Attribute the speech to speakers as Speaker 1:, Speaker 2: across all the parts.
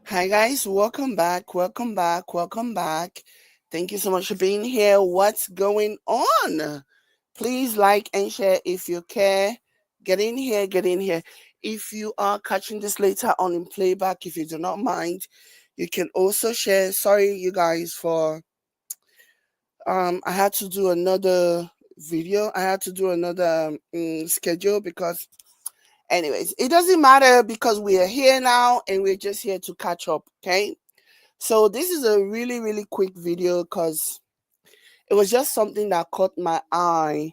Speaker 1: Hi guys, welcome back, welcome back, welcome back. Thank you so much for being here. What's going on? Please like and share if you care. Get in here, get in here. If you are catching this later on in playback, if you do not mind, you can also share. Sorry you guys for I had to do another video. I had to do another schedule because anyways, it doesn't matter because we are here now and we're just here to catch up, okay? So this is a really, really quick video because it was just something that caught my eye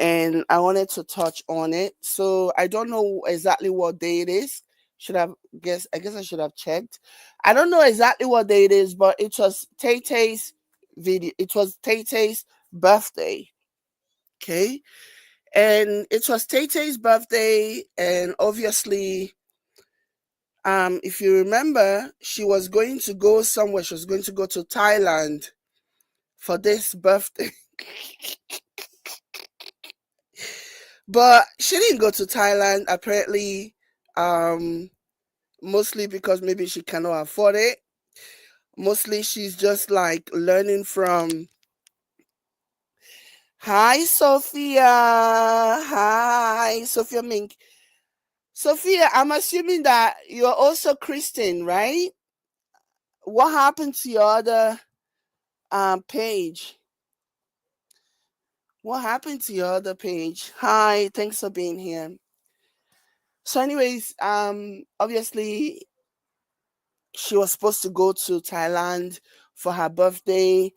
Speaker 1: and I wanted to touch on it. So I don't know exactly what day it is. Should have I guess I should have checked. I don't know exactly what day it is, but it was Tay-Tay's video. It was Tay-Tay's birthday. Okay. And it was Tay-Tay's birthday, and obviously if you remember, she was going to go somewhere. She was going to go to Thailand for this birthday. But she didn't go to Thailand, apparently, um, mostly because maybe she cannot afford it. Mostly she's just like learning from. Hi, Sophia. Hi, Sophia Mink. Sophia, I'm assuming that you're also Christian, right? What happened to your other page? What happened to your other page? Hi, thanks for being here. So, anyways, obviously she was supposed to go to Thailand for her birthday.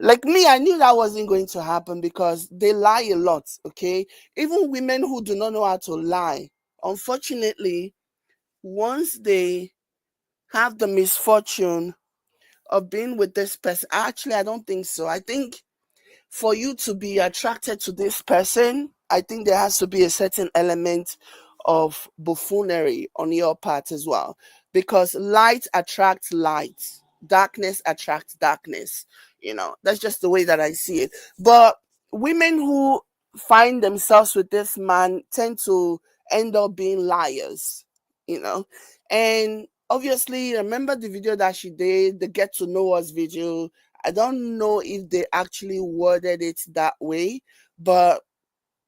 Speaker 1: Like me, I knew that wasn't going to happen because they lie a lot, okay? Even women who do not know how to lie, unfortunately, once they have the misfortune of being with this person, actually, I don't think so. I think for you to be attracted to this person, I think there has to be a certain element of buffoonery on your part as well. Because light attracts light, darkness attracts darkness. That's just the way that I see it. But women who find themselves with this man tend to end up being liars, you know. And obviously, remember the video that she did, the Get to Know Us video. I don't know if they actually worded it that way, but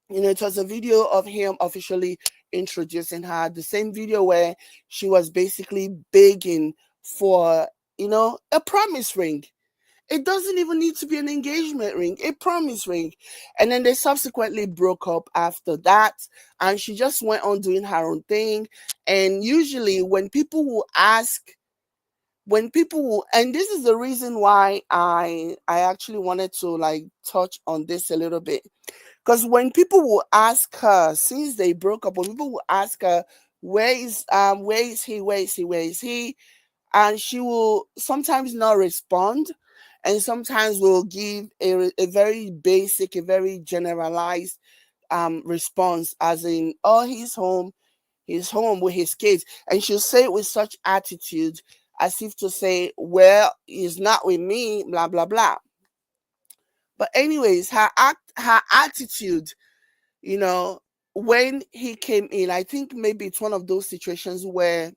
Speaker 1: it was a video of him officially introducing her. The same video where she was basically begging for, a promise ring. It doesn't even need to be an engagement ring, a promise ring. And then they subsequently broke up after that, and she just went on doing her own thing. And usually, and this is the reason why I actually wanted to like touch on this a little bit, because when people will ask her, since they broke up, when people will ask her, where is he, where is he, and she will sometimes not respond, and sometimes will give a very basic, a very generalized response, as in, oh, he's home with his kids. And she'll say it with such attitude, as if to say, well, he's not with me, blah, blah, blah. But anyways, her attitude, you know, when he came in, I think maybe it's one of those situations where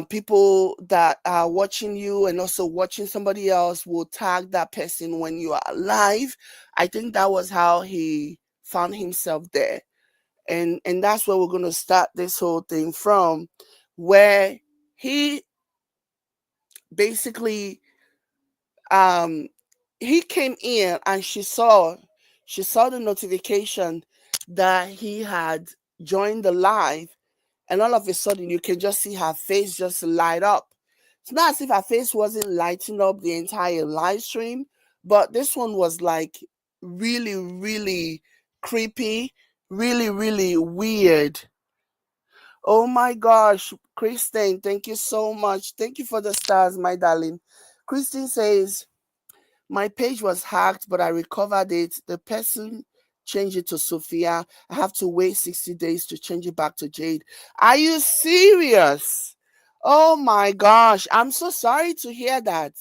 Speaker 1: people that are watching you and also watching somebody else will tag that person when you are alive. I think that was how he found himself there. And that's where we're going to start this whole thing from, where he basically um he came in and she saw the notification that he had joined the live, and all of a sudden you can just see her face just light up. It's not as if her face wasn't lighting up the entire live stream, but this one was like really, really creepy, really, really weird. Oh my gosh, Kristen, thank you so much. Thank you for the stars, my darling. Kristen says, my page was hacked, but I recovered it. The person changed it to Sophia. I have to wait 60 days to change it back to Jade. Are you serious? Oh my gosh. I'm so sorry to hear that.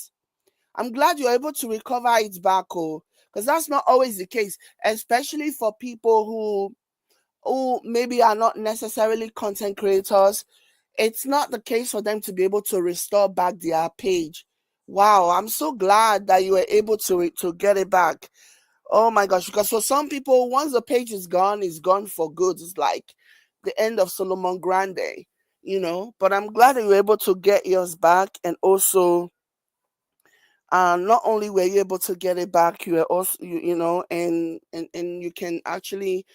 Speaker 1: I'm glad you're able to recover it back, oh, because that's not always the case, especially for people who maybe are not necessarily content creators. it's not the case for them to be able to restore back their page. Wow, I'm so glad that you were able to get it back. Oh my gosh, because for some people, once the page is gone, it's gone for good. It's like the end of Solomon Grande, But I'm glad that you were able to get yours back, and also, not only were you able to get it back, you were also, and you can actually,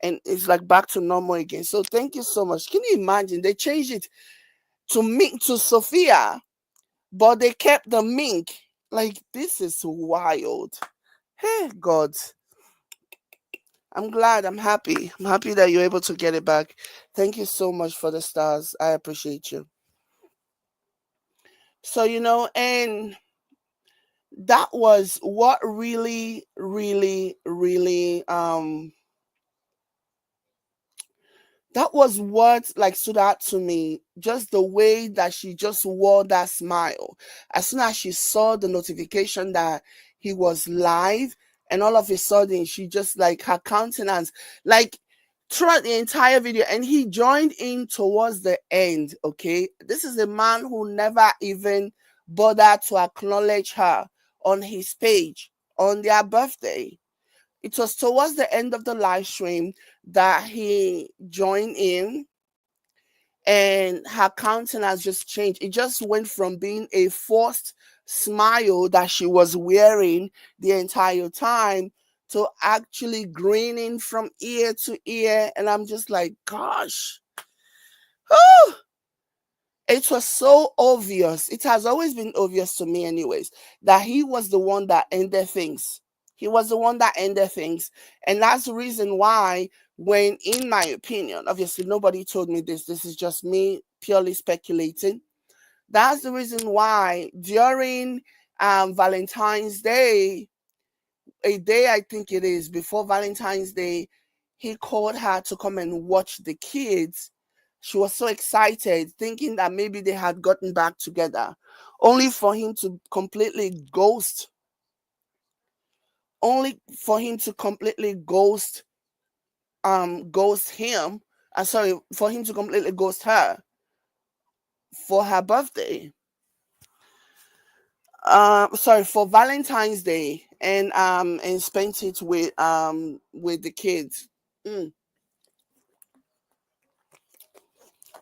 Speaker 1: and it's like back to normal again. So thank you so much. Can you imagine? They changed it to Mink to Sophia, but they kept the Mink. Like, this is wild. Hey, God. I'm glad. I'm happy. I'm happy that you're able to get it back. Thank you so much for the stars. I appreciate you. So, and that was what really, really, really, that was what like stood out to me. Just the way that she just wore that smile. As soon as she saw the notification that he was live, and all of a sudden she just like her countenance, like throughout the entire video, and he joined in towards the end. Okay, this is a man who never even bothered to acknowledge her on his page on their birthday. It was towards the end of the live stream that he joined in, and her countenance just changed. It just went from being a forced smile that she was wearing the entire time to actually grinning from ear to ear. And I'm just like, gosh. Oh, it was so obvious. It has always been obvious to me, anyways, that he was the one that ended things. He was the one that ended things. And that's the reason why, when, in my opinion, obviously nobody told me this is just me purely speculating. That's the reason why during Valentine's Day, a day I think it is before Valentine's Day, he called her to come and watch the kids. She was so excited, thinking that maybe they had gotten back together, only for him to completely ghost, only for him to completely ghost him. Sorry, for him to completely ghost her for her birthday. Sorry, for Valentine's Day, and spent it with the kids. Mm.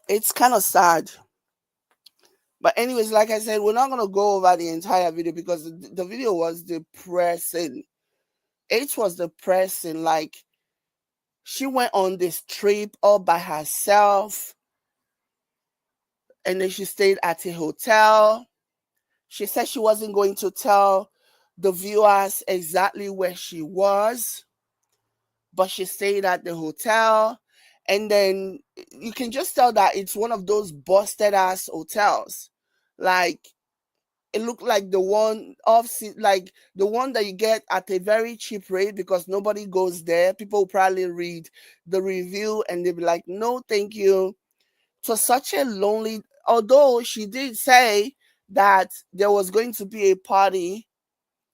Speaker 1: It's kind of sad. But anyways, like I said, we're not gonna go over the entire video because the video was depressing. It was depressing. Like, she went on this trip all by herself, and then she stayed at a hotel. She said she wasn't going to tell the viewers exactly where she was, but she stayed at the hotel. And then you can just tell that it's one of those busted ass hotels. Like, it looked like like the one that you get at a very cheap rate because nobody goes there. People will probably read the review and they'll be like, no, thank you. It was such a lonely, although she did say that there was going to be a party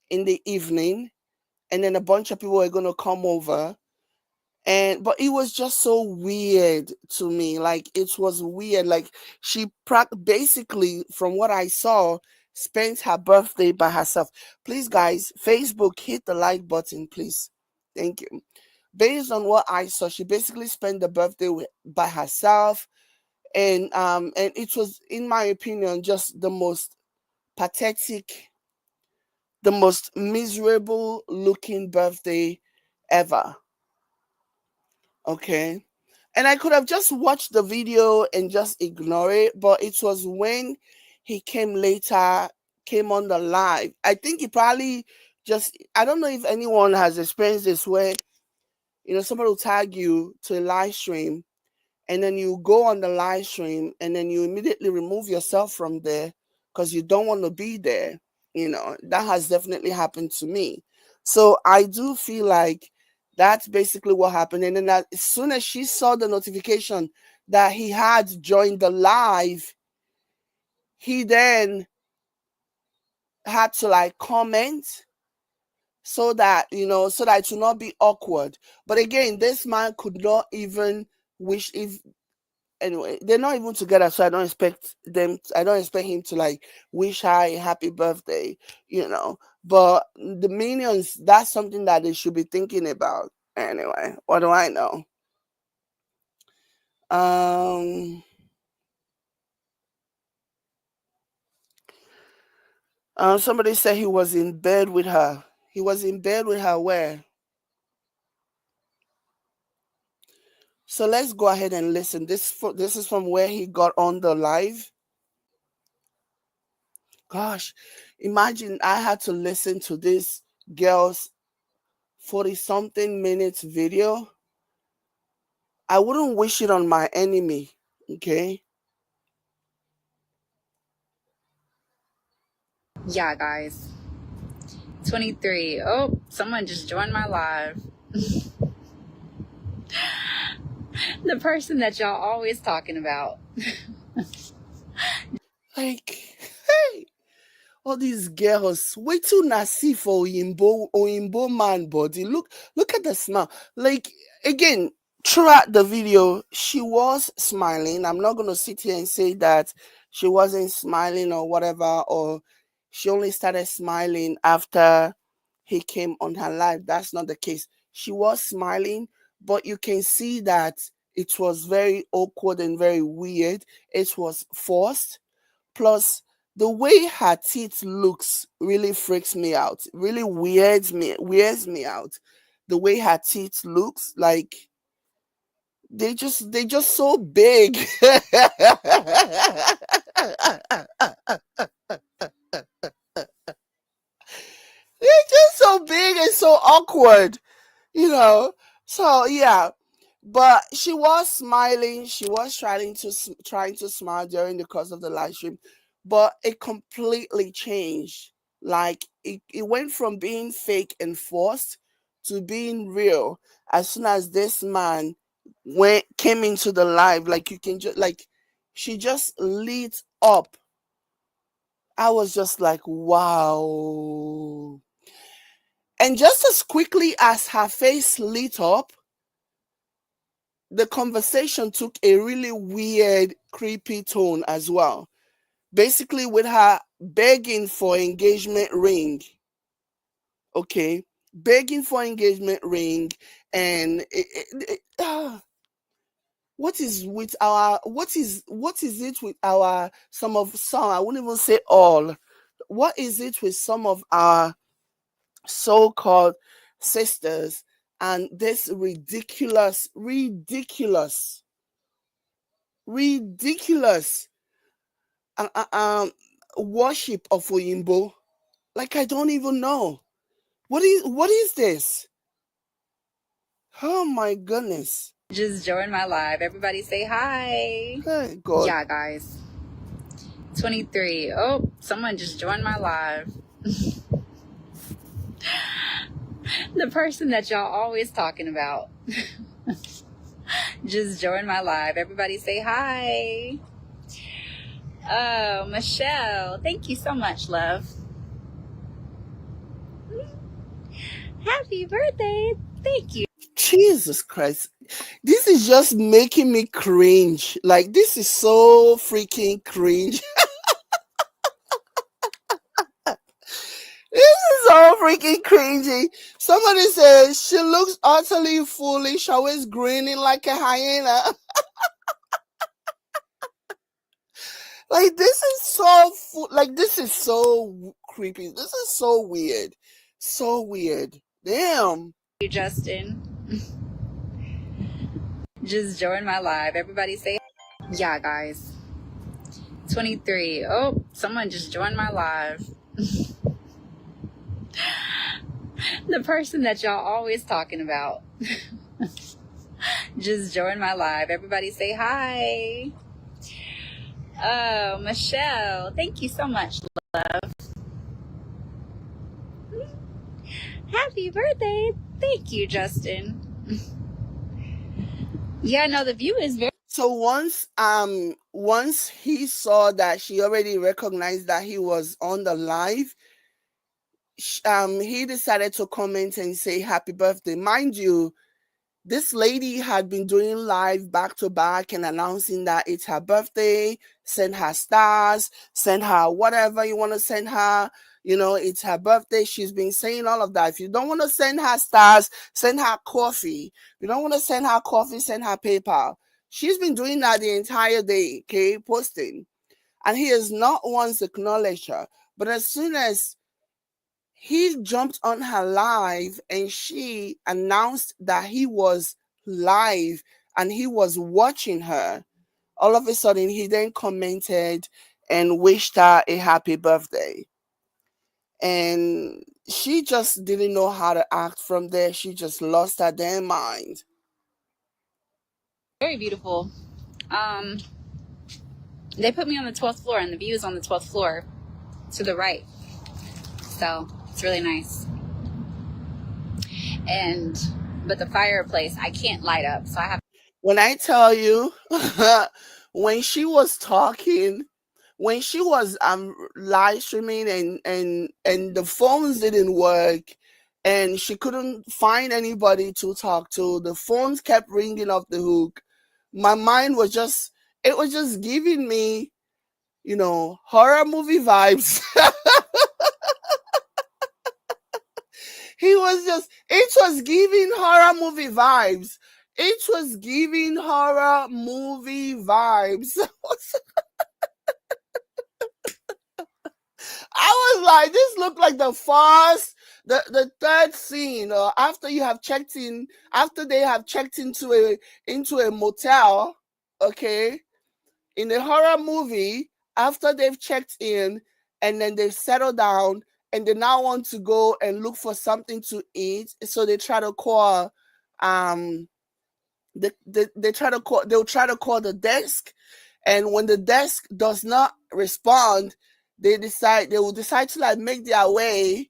Speaker 1: in the evening, and then a bunch of people were going to come over. But it was just so weird to me. Like, it was weird. Like, she basically, from what I saw, spent her birthday by herself. Please, guys, Facebook, hit the like button, please. Thank you. Based on what I saw, she basically spent the birthday by herself, and it was, in my opinion, just the most pathetic, the most miserable looking birthday ever. Okay. And I could have just watched the video and just ignore it, but it was when he came later, came on the live. I think he probably just, I don't know if anyone has experienced this where, somebody will tag you to a live stream, and then you go on the live stream and then you immediately remove yourself from there because you don't want to be there. That has definitely happened to me. So I do feel like that's basically what happened. And then as soon as she saw the notification that he had joined the live, he then had to like comment so that it will not be awkward. But again, this man could not even wish if anyway, they're not even together, so I don't expect him to like wish her a happy birthday, you know. But the minions, that's something that they should be thinking about. Anyway, what do I know? Um Somebody said he was in bed with her. He was in bed with her where? So let's go ahead and listen. This is from where he got on the live. Gosh, imagine I had to listen to this girl's 40 something minutes video. I wouldn't wish it on my enemy. Okay.
Speaker 2: Yeah, guys. 23. Oh, someone just joined my live. The person that y'all always talking about.
Speaker 1: Like, hey, all these girls, wait till Nasi for Oyinbo man body. Look at the smile. Like, again, throughout the video, she was smiling. I'm not gonna sit here and say that she wasn't smiling or whatever, or she only started smiling after he came on her live. That's not the case. She was smiling, but you can see that it was very awkward and very weird. It was forced. Plus, the way her teeth looks really freaks me out. Really weirds me out. The way her teeth looks, like they just so big. They're just so big and so awkward, you know. So yeah, but she was smiling. She was trying to smile during the course of the live stream, but it completely changed. Like it went from being fake and forced to being real as soon as this man came into the live. Like you can just like she just lit up. I was just like, wow. And just as quickly as her face lit up, the conversation took a really weird, creepy tone as well. Basically, with her begging for engagement ring. Okay, begging for engagement ring, and what is it with our some I wouldn't even say all. What is it with some of our so-called sisters and this ridiculous uh, uh, um worship of Oyinbo? Like I don't even know what is this? Oh my goodness!
Speaker 2: Just joined my live. Everybody say hi.
Speaker 1: Hey God!
Speaker 2: Yeah, guys. 23. Oh, someone just joined my live. The person that y'all always talking about. Just joined my live. Everybody say hi. Oh, Michelle. Thank you so much, love. Happy birthday. Thank you.
Speaker 1: Jesus Christ! This is just making me cringe. Like this is so freaking cringe. This is so freaking cringy. Somebody says she looks utterly foolish, always grinning like a hyena. Like this is so like this is so creepy. This is so weird. So weird. Damn.
Speaker 2: You, Justin. Just joined my live. Everybody say yeah, guys. 23. Oh, someone just joined my live. The person that y'all always talking about. Just joined my live. Everybody say hi. Oh, Michelle. Thank you so much, love. Happy birthday. Thank you, Justin. Yeah, no, the view is very.
Speaker 1: So once he saw that she already recognized that he was on the live, he decided to comment and say happy birthday. Mind you, This lady had been doing live back to back and announcing that it's her birthday, send her stars, send her whatever you want to send her. It's her birthday. She's been saying all of that. If you don't want to send her stars, send her coffee. If you don't want to send her coffee, send her PayPal. She's been doing that the entire day, okay, posting. And he has not once acknowledged her. But as soon as he jumped on her live and she announced that he was live and he was watching her, all of a sudden he then commented and wished her a happy birthday. And she just didn't know how to act from there. She just lost her damn mind.
Speaker 2: Very beautiful. Um, they put me on the 12th floor, and the view is on the 12th floor to the right. So it's really nice. But the fireplace I can't light up, so I have.
Speaker 1: When I tell you, when she was talking, when she was live streaming and the phones didn't work and she couldn't find anybody to talk to, the phones kept ringing off the hook. My mind was just, it was just giving me, horror movie vibes. It was giving horror movie vibes. It was giving horror movie vibes. I was like, this looked like the third scene, or after they have checked into a motel, okay, in a horror movie, after they've checked in and then they've settled down and they now want to go and look for something to eat, so they try to call, um, they'll try to call the desk, and when the desk does not respond, they will decide to like make their way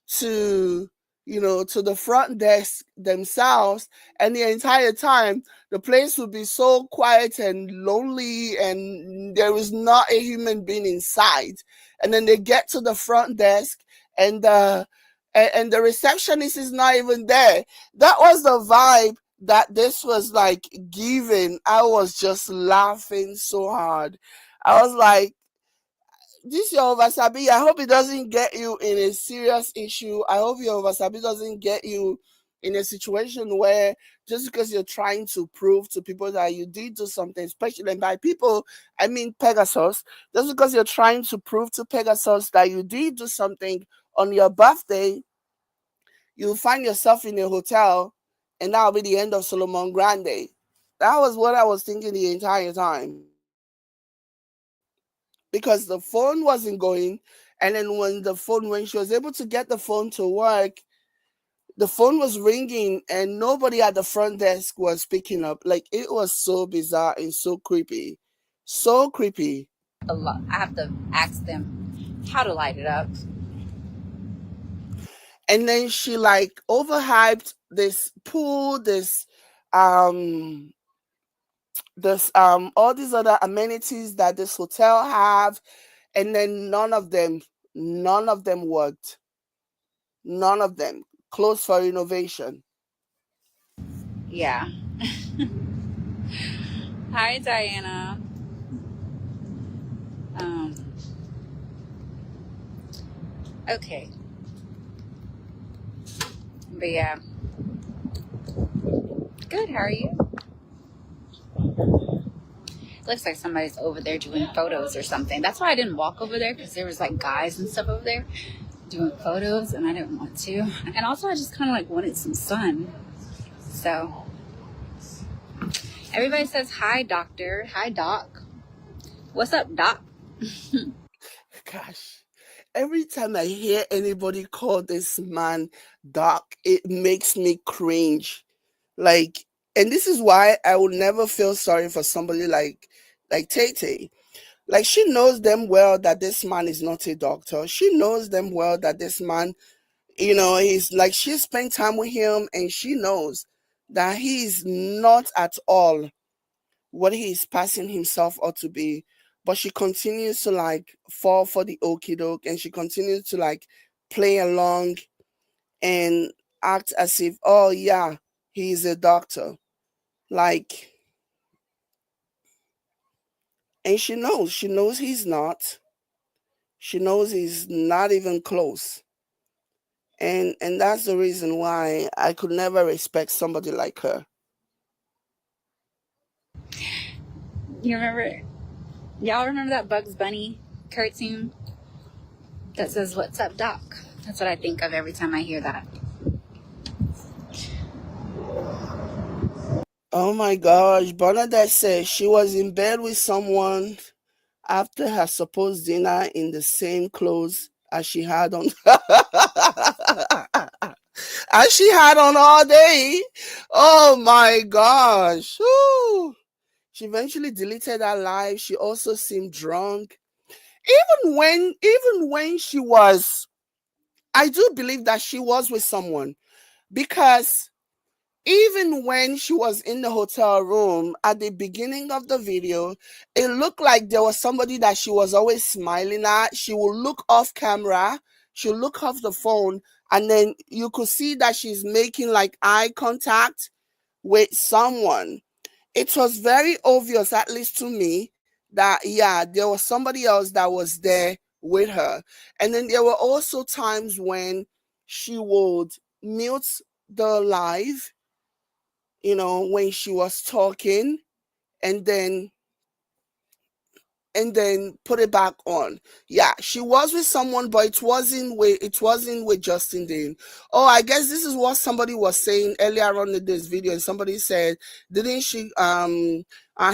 Speaker 1: to to the front desk themselves, and the entire time the place will be so quiet and lonely and there is not a human being inside. And then they get to the front desk, and the receptionist is not even there. That was the vibe that this was like giving. I was just laughing so hard. I was like, this your oversabi, I hope it doesn't get you in a serious issue. I hope your oversabi doesn't get you in a situation where just because you're trying to prove to people that you did do something, especially, and by people I mean Pegasus, just because you're trying to prove to Pegasus that you did do something on your birthday, you'll find yourself in a hotel, and that'll be the end of Solomon Grande. That was what I was thinking the entire time, because the phone wasn't going. And then when she was able to get the phone to work, the phone was ringing and nobody at the front desk was picking up. Like, it was so bizarre and so creepy. So creepy.
Speaker 2: I have to ask them how to light it up.
Speaker 1: And then she like overhyped this pool, um all these other amenities that this hotel have, and then none of them worked. None of them closed for renovation.
Speaker 2: Yeah. Hi, Diana. Um, okay. But yeah. Good, how are you? Looks like somebody's over there doing photos or something. That's why I didn't walk over there, because there was like guys and stuff over there doing photos, and I didn't want to. And also I just kind of like wanted some sun. So everybody says hi, doctor. Hi, doc. What's up, doc?
Speaker 1: Gosh, every time I hear anybody call this man Doc, it makes me cringe. Like, and this is why I will never feel sorry for somebody like TAYTAY. Like, she knows them well that this man is not a doctor. She knows them well that this man, he's like, she spent time with him and she knows that he's not at all what he's passing himself ought to be. But she continues to like fall for the okie doke, and she continues to like play along and act as if, oh yeah, he's a doctor. Like, and she knows he's not. She knows he's not even close. And that's the reason why I could never respect somebody like her.
Speaker 2: You remember? Y'all remember that Bugs Bunny cartoon that says "What's up, Doc"? That's what I think of every time I hear that.
Speaker 1: Oh my gosh, Bernadette said she was in bed with someone after her supposed dinner in the same clothes as she had on as she had on all day. Oh my gosh. Whew. She eventually deleted her live. She also seemed drunk. Even when she was, I do believe that she was with someone, because even when she was in the hotel room at the beginning of the video, it looked like there was somebody that she was always smiling at. She would look off camera, she'll look off the phone, and then you could see that she's making like eye contact with someone. It was very obvious, at least to me, that yeah, there was somebody else that was there with her. And then there were also times when she would mute the live, when she was talking, and then put it back on. Yeah, she was with someone, but it wasn't with Justin Dean. Oh, I guess this is what somebody was saying earlier on in this video, and somebody said, didn't she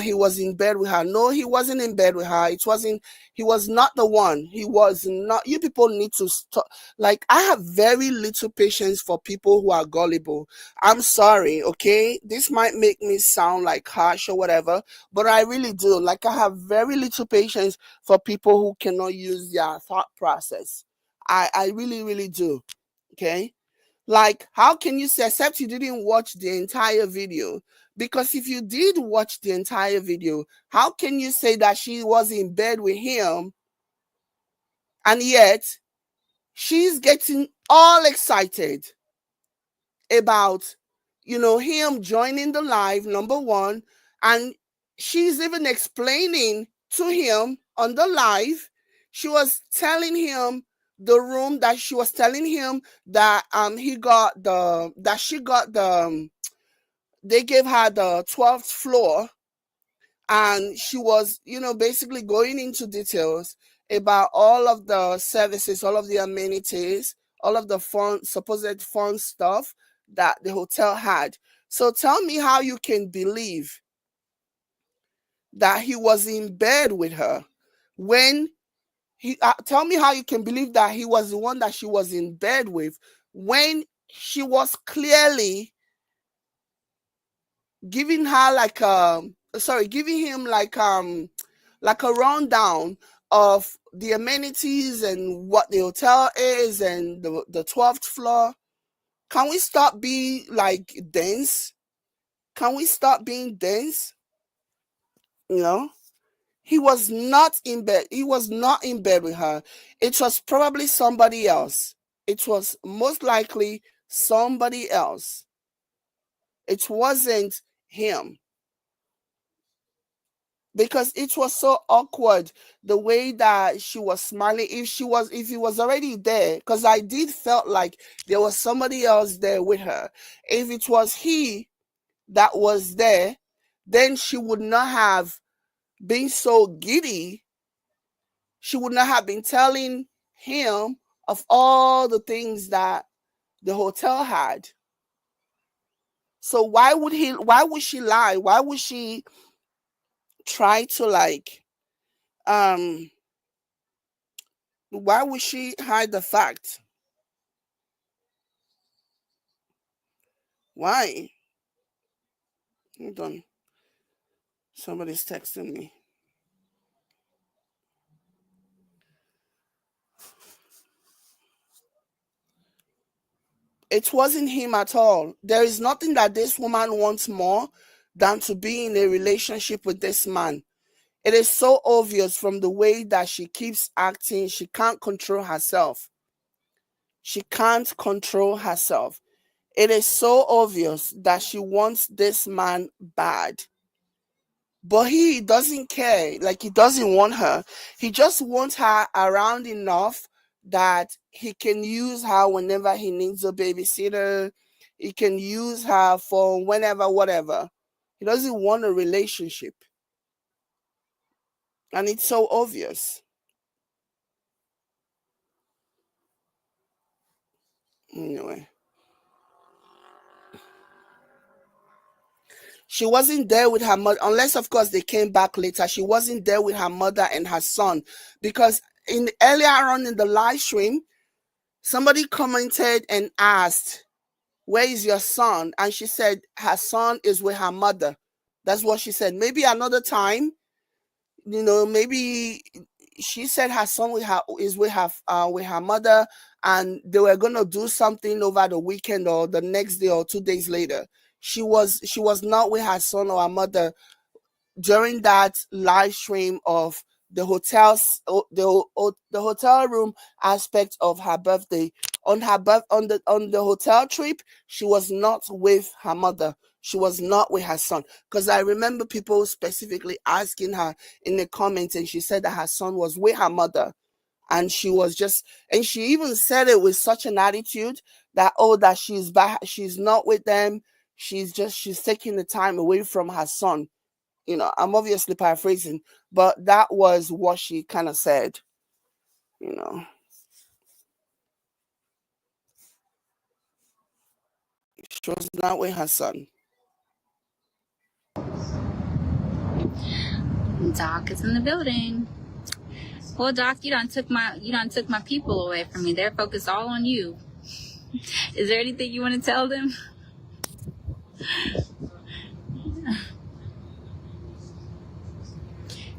Speaker 1: he was in bed with her? No, he wasn't in bed with her. It wasn't He was not the one. He was not. You people need to stop. Like, I have very little patience for people who are gullible. I'm sorry, okay? This might make me sound like harsh or whatever, but I really do. Like, I have very little patience for people who cannot use their thought process. I really, really do. Okay. Like, how can you say, except you didn't watch the entire video? Because if you did watch the entire video, how can you say that she was in bed with him, and yet she's getting all excited about him joining the live, number one, and she's even explaining to him on the live. She was telling him the room that she was telling him that she got they gave her the 12th floor, and she was basically going into details about all of the services, all of the amenities, all of the fun, supposed fun stuff that the hotel had. So tell me how you can believe that he was in bed with her when tell me how you can believe that he was the one that she was in bed with when she was clearly giving her like giving him like a rundown of the amenities and what the hotel is and the 12th floor. Can we stop being like dense? Can we stop being dense? You know, he was not in bed. He was not in bed with her. It was probably somebody else. It was most likely somebody else. It wasn't him, because it was so awkward the way that she was smiling. If he was already there, because I did felt like there was somebody else there with her. If it was he that was there, then she would not have been so giddy. She would not have been telling him of all the things that the hotel had. So why would she lie? Why would she try to um why would she hide the fact? Why? Hold on. Somebody's texting me. It wasn't him at all. There is nothing that this woman wants more than to be in a relationship with this man. It is so obvious from the way that she keeps acting. She can't control herself. She can't control herself. It is so obvious that she wants this man bad. But he doesn't care. Like, he doesn't want her. He just wants her around enough that he can use her whenever he needs a babysitter. He can use her for whenever, whatever. He doesn't want a relationship. And it's so obvious. Anyway. She wasn't there with her mother, unless, of course, they came back later. She wasn't there with her mother and her son. Because in earlier on in the live stream, somebody commented and asked, "Where is your son?" And she said her son is with her mother. That's what she said. Maybe another time, maybe she said her son is with her mother, and they were gonna do something over the weekend or the next day or 2 days later. She was not with her son or her mother during that live stream of the the hotel room aspect of her birthday. On the hotel trip, she was not with her mother. She was not with her son, because I remember people specifically asking her in the comments, and she said that her son was with her mother. And she even said it with such an attitude that, oh, that she's not with them. She's taking the time away from her son. I'm obviously paraphrasing, but that was what she kind of said. You know, she was not with her son.
Speaker 2: Doc is in the building. Well, Doc, you done took my people away from me. They're focused all on you. Is there anything you want to tell them?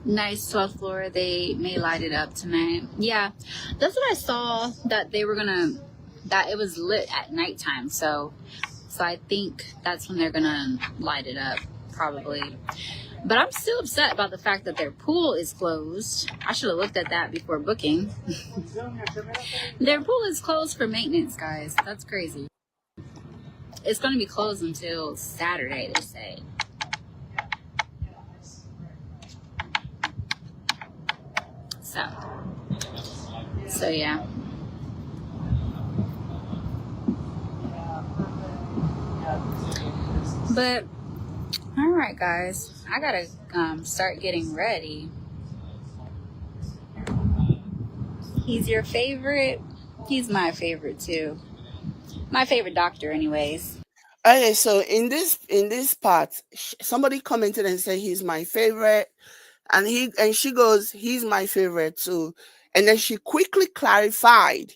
Speaker 2: Nice 12th floor. They may light it up tonight. Yeah, that's what I saw. That it was lit at nighttime. So I think that's when they're gonna light it up, probably. But I'm still upset about the fact that their pool is closed. I should have looked at that before booking. Their pool is closed for maintenance, guys. That's crazy. It's going to be closed until Saturday, they say. So yeah. But all right, guys, I gotta start getting ready. He's your favorite. He's my favorite too. My favorite doctor, anyways.
Speaker 1: Okay, so in this part, somebody commented and said he's my favorite, and she goes, he's my favorite too, and then she quickly clarified.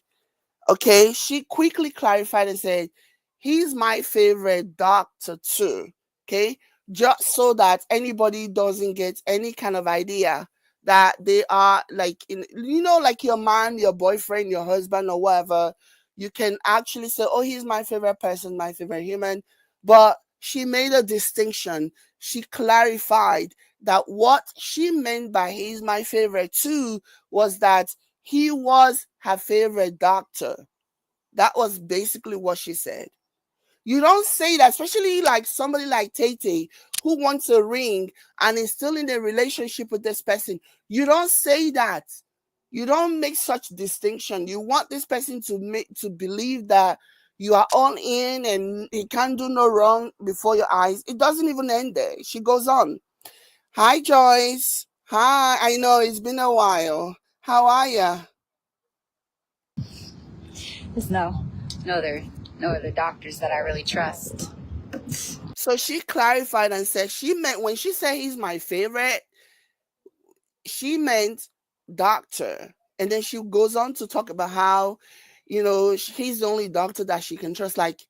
Speaker 1: Okay, she quickly clarified and said, he's my favorite doctor too. Okay, just so that anybody doesn't get any kind of idea that they are like, like your man, your boyfriend, your husband, or whatever. You can actually say, oh, he's my favorite person, my favorite human. But she made a distinction. She clarified that what she meant by he's my favorite too was that he was her favorite doctor. That was basically what she said. You don't say that, especially like somebody like TAYTAY who wants a ring and is still in a relationship with this person. You don't say that. You don't make such distinction. You want this person to believe that you are all in and he can't do no wrong before your eyes. It doesn't even end there. She goes on. Hi, Joyce. Hi. I know it's been a while. How are you?
Speaker 2: There's no other doctors that I really trust.
Speaker 1: So she clarified and said she meant, when she said he's my favorite, she meant doctor. And then she goes on to talk about how, he's the only doctor that she can trust. Like,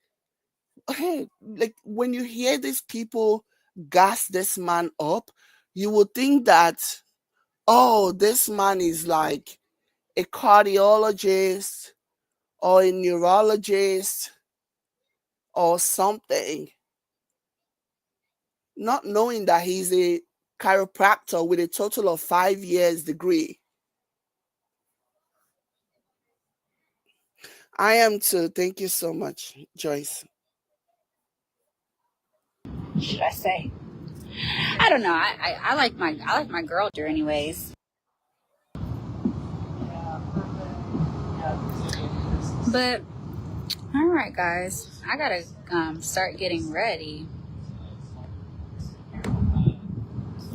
Speaker 1: hey, like when you hear these people gas this man up, you would think that, oh, this man is like a cardiologist or a neurologist or something, not knowing that he's a chiropractor with a total of 5 years degree. I am too. Thank you so much, Joyce.
Speaker 2: should I say? I don't know. I like my girl anyways. But all right, guys, I gotta start getting ready.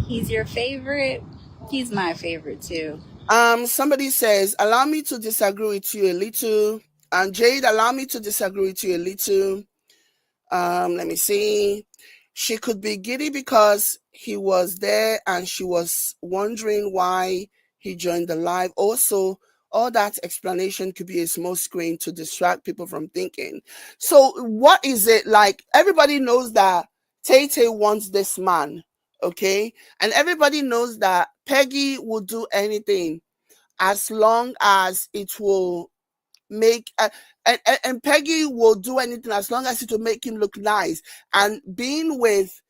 Speaker 2: He's your favorite. He's my favorite too.
Speaker 1: Somebody says, allow me to disagree with you a little. And Jade, allow me to disagree with you a little. Let me see. She could be giddy because he was there and she was wondering why he joined the live. Also, all that explanation could be a small screen to distract people from thinking. So what is it like? Everybody knows that TAYTAY wants this man, okay? And everybody knows that Peggy will do anything as long as it will make and Peggy will do anything as long as it will make him look nice. And being with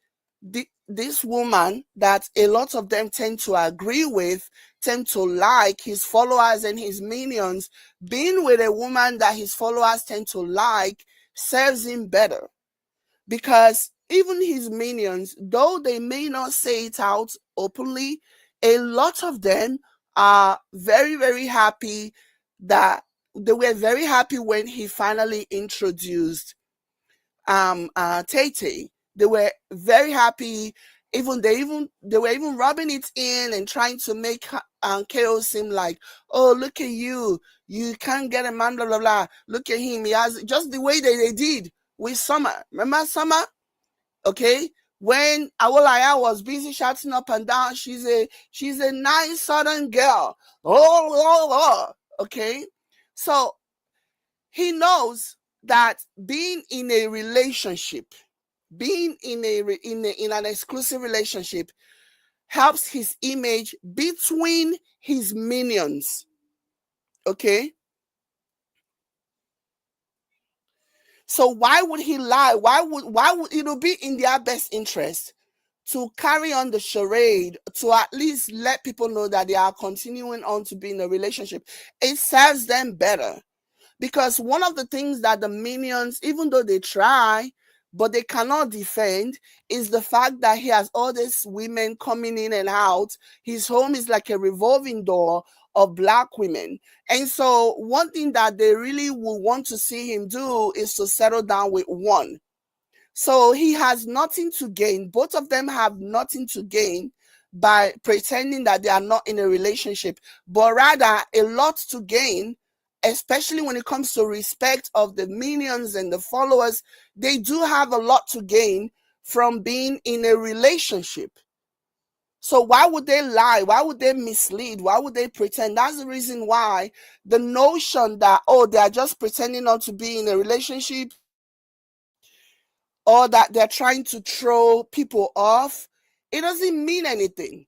Speaker 1: this woman that a lot of them tend to agree with, tend to like, his followers and his minions, being with a woman that his followers tend to like serves him better. Because even his minions, though they may not say it out openly, a lot of them are very, very happy that they were very happy when he finally introduced TAYTAY. They were very happy. They were even rubbing it in and trying to make KO seem like, oh, look at you, you can't get a man, blah blah blah. Look at him, he has just the way they did with Summer. Remember Summer? Okay, when Awolaya was busy shouting up and down, she's a nice southern girl. Okay, so he knows that being in a relationship, being in an exclusive relationship, helps his image between his minions. Okay, so why would he lie? Why would it be in their best interest to carry on the charade, to at least let people know that they are continuing on to be in a relationship? It serves them better. Because one of the things that the minions, even though they try, but they cannot defend, is the fact that he has all these women coming in and out. His home is like a revolving door of black women. And so one thing that they really will want to see him do is to settle down with one. So he has nothing to gain. Both of them have nothing to gain by pretending that they are not in a relationship, but rather a lot to gain, especially when it comes to respect of the minions and the followers. They do have a lot to gain from being in a relationship. So why would they lie? Why would they mislead? Why would they pretend? That's the reason why the notion that, oh, they are just pretending not to be in a relationship, or that they're trying to throw people off, it doesn't mean anything.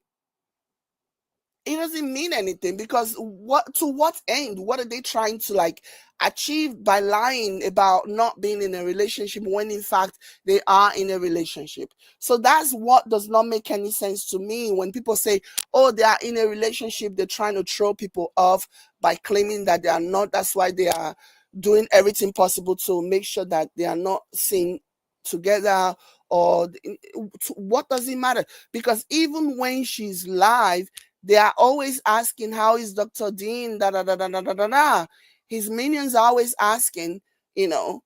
Speaker 1: It doesn't mean anything, because what end? What are they trying to like achieve by lying about not being in a relationship when in fact they are in a relationship? So that's what does not make any sense to me when people say, oh, they are in a relationship, they're trying to throw people off by claiming that they are not. That's why they are doing everything possible to make sure that they are not seen together. Or what does it matter? Because even when she's live, they are always asking, how is Dr. Dean? Da da da da da da da da. His minions are always asking, you know,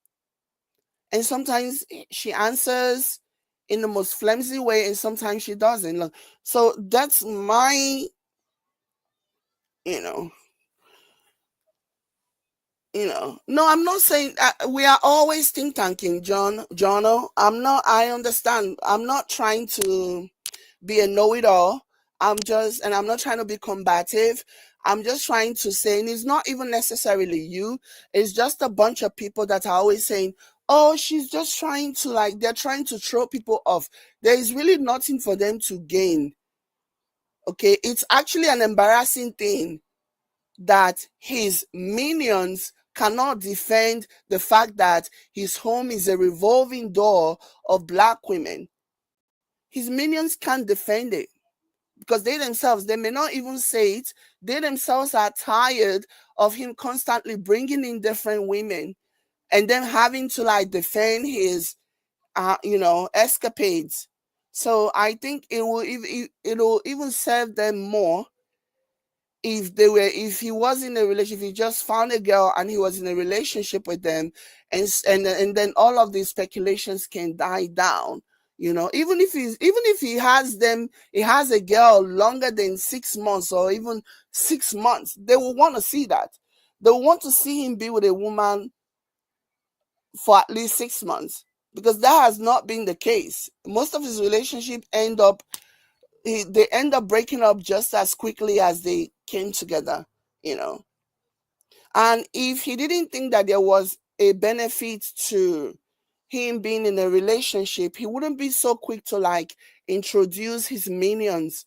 Speaker 1: and sometimes she answers in the most flimsy way, and sometimes she doesn't. So that's my, you know, No, I'm not saying we are always think tanking, Jono. I understand. I'm not trying to be a know-it-all. And I'm not trying to be combative. I'm just trying to say, and it's not even necessarily you. It's just a bunch of people that are always saying, oh, she's just trying to they're trying to throw people off. There is really nothing for them to gain. Okay. It's actually an embarrassing thing that his minions cannot defend the fact that his home is a revolving door of black women. His minions can't defend it because they themselves, they may not even say it. They themselves are tired of him constantly bringing in different women and then having to defend his escapades. So I think it'll even serve them more if he was in a relationship, if he just found a girl and he was in a relationship with them, and then all of these speculations can die down. Even if he has a girl longer than 6 months or even 6 months, they will want to see that. They will want to see him be with a woman for at least 6 months, because that has not been the case. Most of his relationships they end up breaking up just as quickly as they came together, you know. And if he didn't think that there was a benefit to him being in a relationship, he wouldn't be so quick to like introduce his minions.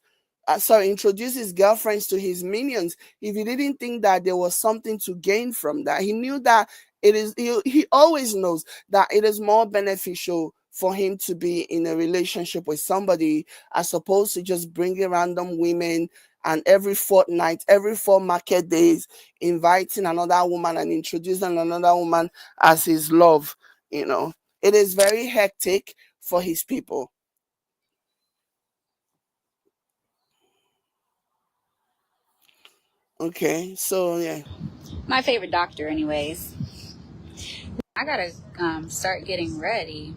Speaker 1: Introduce his girlfriends to his minions. If he didn't think that there was something to gain from that, he knew that he always knows that it is more beneficial for him to be in a relationship with somebody as opposed to just bringing random women and every fortnight, every 4 market days, inviting another woman and introducing another woman as his love. You know, it is very hectic for his people. Okay, so yeah.
Speaker 2: My favorite doctor, anyways. I gotta start getting ready.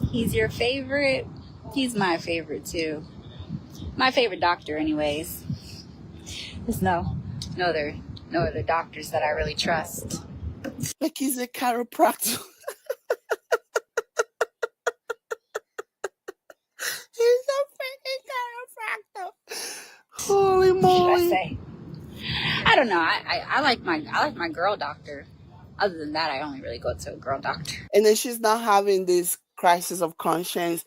Speaker 2: He's your favorite? He's my favorite too. My favorite doctor, anyways. There's no other, no other doctors that I really trust.
Speaker 1: Like he's a chiropractor. He's a freaking chiropractor. Holy
Speaker 2: What should I
Speaker 1: moly.
Speaker 2: say? I don't know. I like my girl doctor. Other than that, I only really go to a girl doctor.
Speaker 1: And then she's now having this crisis of conscience,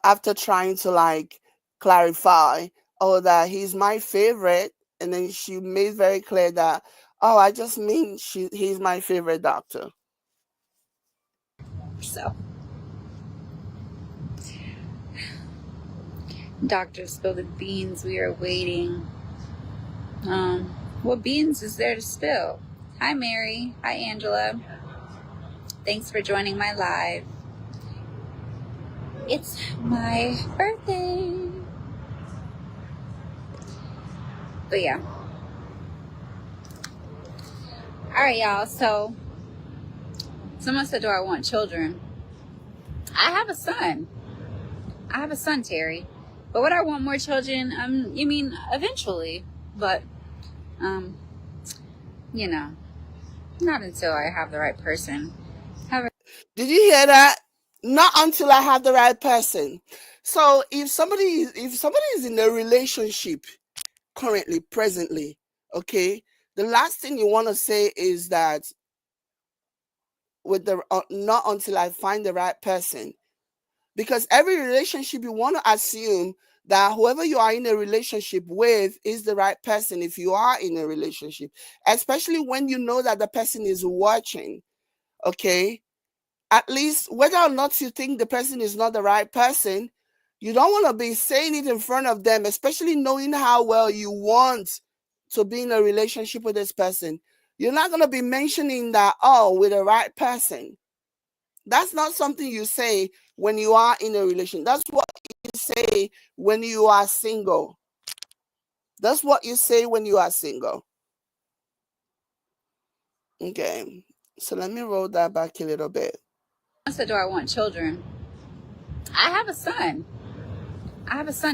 Speaker 1: after trying to like clarify, oh, that he's my favorite. And then she made very clear that, oh, I just mean he's my favorite doctor.
Speaker 2: So, doctor, spill the beans. We are waiting. What beans is there to spill? Hi, Mary. Hi, Angela. Thanks for joining my live. It's my birthday. But yeah. All right, y'all. So, someone said, do I want children? I have a son. Terry. But would I want more children? You mean eventually. But, um, you know, not until I have the right person.
Speaker 1: Did you hear that? Not until I have the right person. So if somebody is in a relationship currently, presently, okay, the last thing you want to say is that with the not until I find the right person, because every relationship you want to assume that whoever you are in a relationship with is the right person if you are in a relationship, especially when you know that the person is watching, okay? At least whether or not you think the person is not the right person, you don't want to be saying it in front of them, especially knowing how well you want to be in a relationship with this person. You're not going to be mentioning that, oh, with the right person. That's not something you say when you are in a relation. That's what you say when you are single. That's what you say when you are single. Okay. So let me roll that back a little bit.
Speaker 2: So do I want children? I have a son.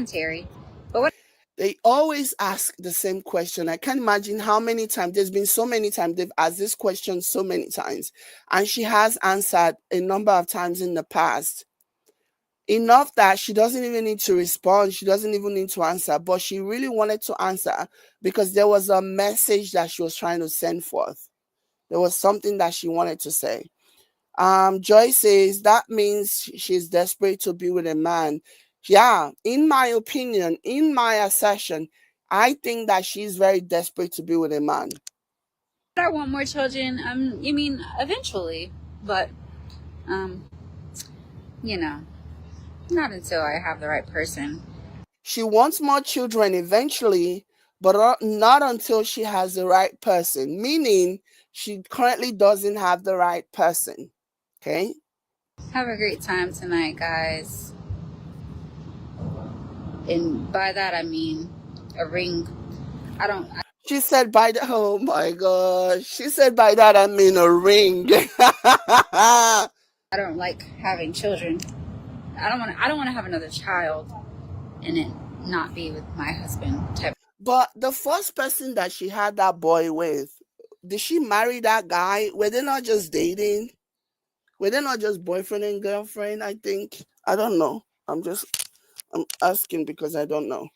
Speaker 2: Terry. But what?
Speaker 1: They always ask the same question. I can't imagine how many times, there's been so many times they've asked this question so many times. And she has answered a number of times in the past. Enough that she doesn't even need to respond. She doesn't even need to answer. But she really wanted to answer because there was a message that she was trying to send forth. There was something that she wanted to say. Joy says that means she's desperate to be with a man. Yeah, in my opinion, in my assertion, I think that she's very desperate to be with a man.
Speaker 2: I want more children. You mean eventually, but um, you know, not until I have the right person.
Speaker 1: She wants more children eventually, but not until she has the right person. Meaning, She currently doesn't have the right person. Okay?
Speaker 2: Have a great time tonight, guys. And by that I mean a ring.
Speaker 1: She said by the, oh my gosh. She said by that I mean a ring.
Speaker 2: I don't like having children. I don't want to have another child and it not be with my husband type.
Speaker 1: But the first person that she had that boy with, did she marry that guy? Were they not just dating? Were they not just boyfriend and girlfriend? I think. I don't know. I'm asking because I don't know.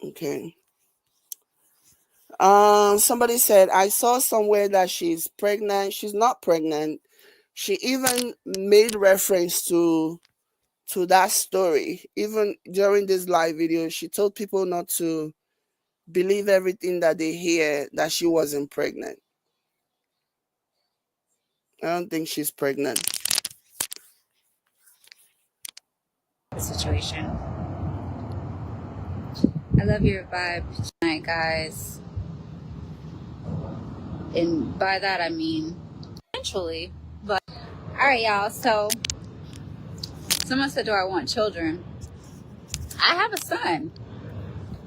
Speaker 1: Okay. Somebody said I saw somewhere that she's pregnant. She's not pregnant. She even made reference to that story. Even during this live video, she told people not to believe everything that they hear that she wasn't pregnant. I don't think she's pregnant.
Speaker 2: Situation. I love your vibe tonight, guys. And by that I mean eventually. But all right, y'all. So someone said, "Do I want children?" I have a son.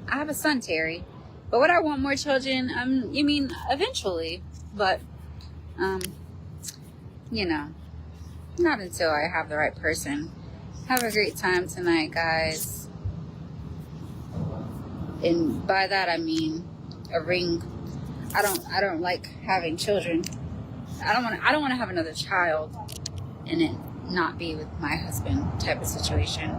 Speaker 2: I have a son, Terry. But would I want more children? You mean eventually, but you know, not until I have the right person. Have a great time tonight, guys. And by that I mean a ring. I don't like having children. I don't want to have another child and it not be with my husband type of situation.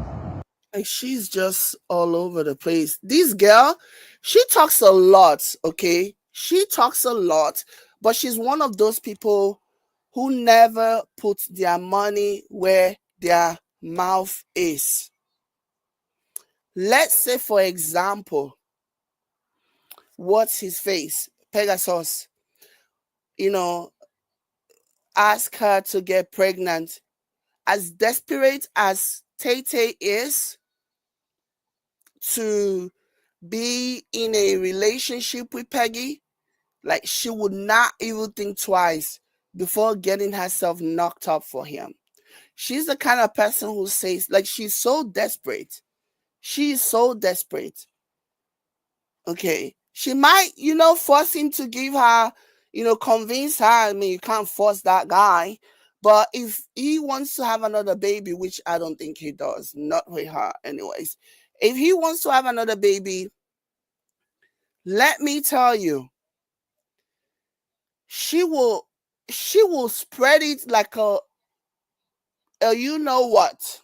Speaker 1: Like she's just all over the place. This girl, she talks a lot, okay? She talks a lot, but she's one of those people who never put their money where their mouth is. Let's say, for example, what's his face? Pegasus, you know, ask her to get pregnant. As desperate as TAYTAY is to be in a relationship with Peggy, like she would not even think twice before getting herself knocked up for him. She's the kind of person who says, like, she's so desperate. She's so desperate. Okay. She might, force him to give her, convince her. I mean, you can't force that guy. But if he wants to have another baby, which I don't think he does, not with her, anyways. If he wants to have another baby, let me tell you, she will spread it like a you know what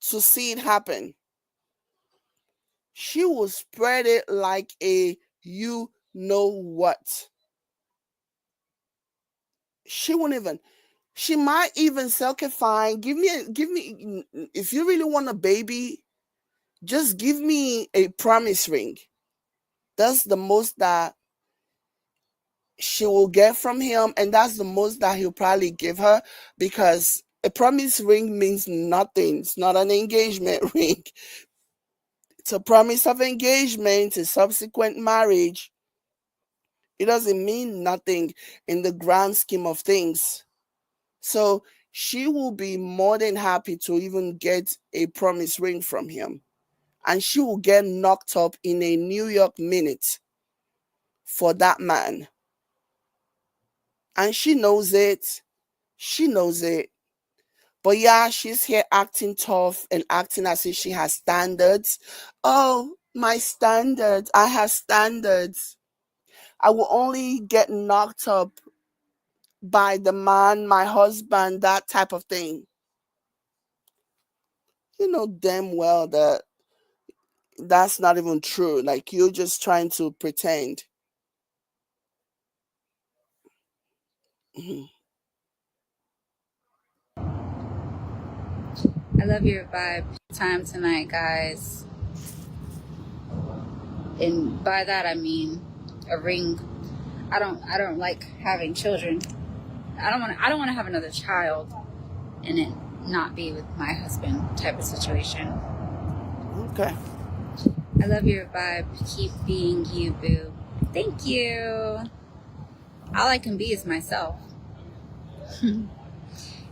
Speaker 1: to see it happen. She will spread it like a you know what. She won't even. She might even say, okay, fine. Give me. If you really want a baby, just give me a promise ring. That's the most that she will get from him, and that's the most that he'll probably give her, because a promise ring means nothing. It's not an engagement ring. It's a promise of engagement, a subsequent marriage. It doesn't mean nothing in the grand scheme of things. So she will be more than happy to even get a promise ring from him. And she will get knocked up in a New York minute for that man. And she knows it. She knows it. But yeah, she's here acting tough and acting as if she has standards. Oh, my standards. I have standards. I will only get knocked up by the man, my husband, that type of thing. You know damn well that that's not even true. Like, you're just trying to pretend. Mhm.
Speaker 2: I love your vibe time tonight, guys. And by that I mean a ring. I don't like having children. I don't want to have another child and it not be with my husband type of situation.
Speaker 1: Okay.
Speaker 2: I love your vibe. Keep being you, boo. Thank you. All I can be is myself.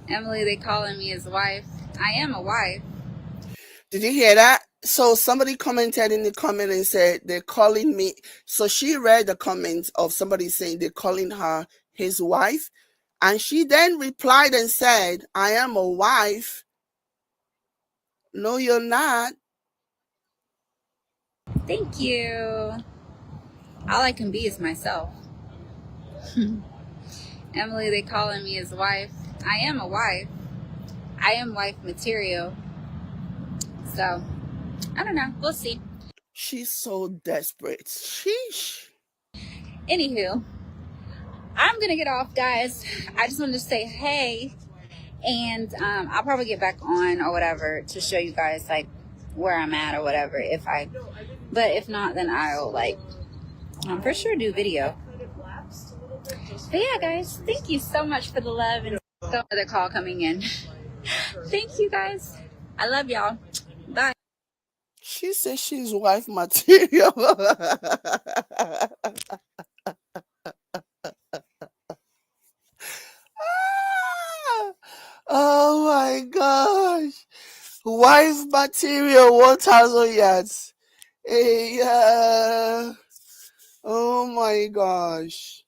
Speaker 2: Emily, they calling me his wife. I am a wife.
Speaker 1: Did you hear that? So somebody commented in the comment and said they're calling me. So she read the comments of somebody saying they're calling her his wife. And she then replied and said, I am a wife. No, you're not.
Speaker 2: Thank you. All I can be is myself. Emily, they calling me his wife. I am a wife. I am wife material. So, I don't know. We'll see.
Speaker 1: She's so desperate. Sheesh.
Speaker 2: Anywho, I'm going to get off, guys. I just wanted to say hey. And I'll probably get back on or whatever to show you guys, like, where I'm at or whatever. But if not, then I'll, like, for sure do video. But yeah, guys, thank you so much for the love and so another call coming in. Thank you, guys. I love y'all. Bye.
Speaker 1: She says she's wife material. Oh my gosh. Wife material 1,000 yards. Hey, oh my gosh.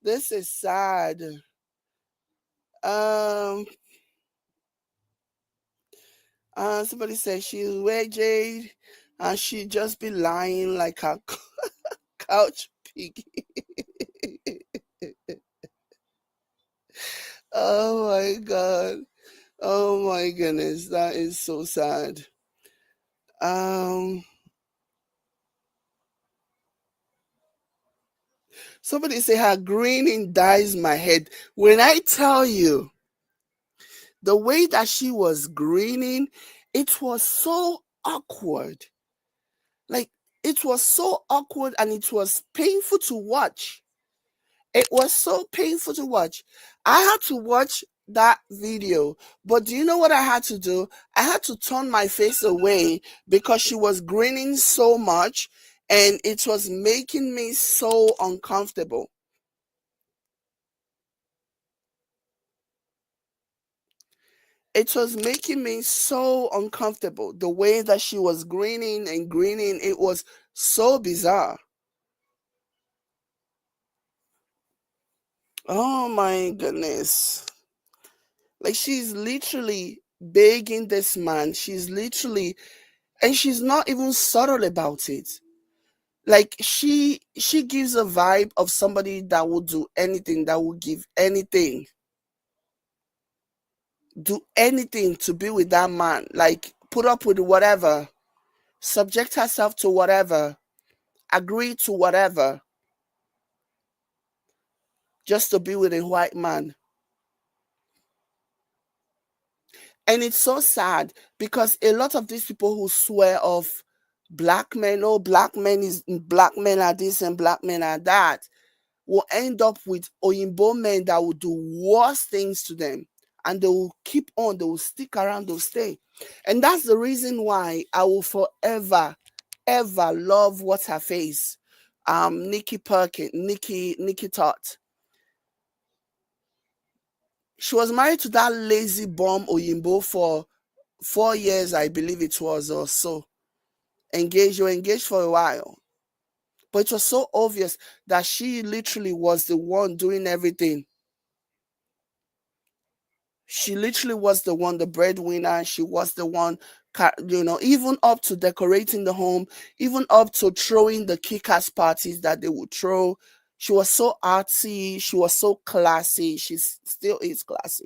Speaker 1: This is sad. Um, Somebody said she's where Jade, and she just be lying like a couch piggy. Oh my god. Oh my goodness, that is so sad. Um, Somebody say her grinning dyes my head. When I tell you the way that she was grinning, it was so awkward. Like, it was so awkward and it was painful to watch. It was so painful to watch. I had to watch that video, but do you know what I had to do? I had to turn my face away because she was grinning so much and it was making me so uncomfortable. It was making me so uncomfortable. The way that she was grinning and grinning, it was so bizarre. Oh my goodness. Like, she's literally begging this man. She's literally, and she's not even subtle about it. Like, she gives a vibe of somebody that will do anything, that will give anything, do anything to be with that man. Like, put up with whatever, subject herself to whatever, agree to whatever, just to be with a white man. And it's so sad because a lot of these people who swear off black men, oh, black men are this and black men are that, will end up with Oyinbo men that will do worse things to them. And they will keep on, they will stick around, they'll stay. And that's the reason why I will forever, ever love what's her face. Nikki Tot. She was married to that lazy bum Oyinbo for 4 years, I believe it was, or so. Engaged, you were engaged for a while. But it was so obvious that she literally was the one doing everything. She literally was the one, the breadwinner. She was the one, even up to decorating the home, even up to throwing the kick-ass parties that they would throw. She was so artsy. She was so classy. She still is classy.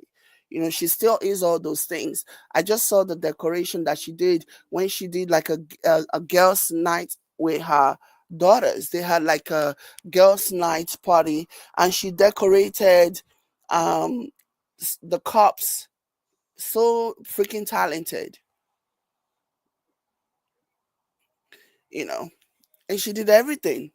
Speaker 1: She still is all those things. I just saw the decoration that she did when she did like a girls' night with her daughters. They had like a girls' night party, and she decorated um the cops. So freaking talented, you know and she did everything.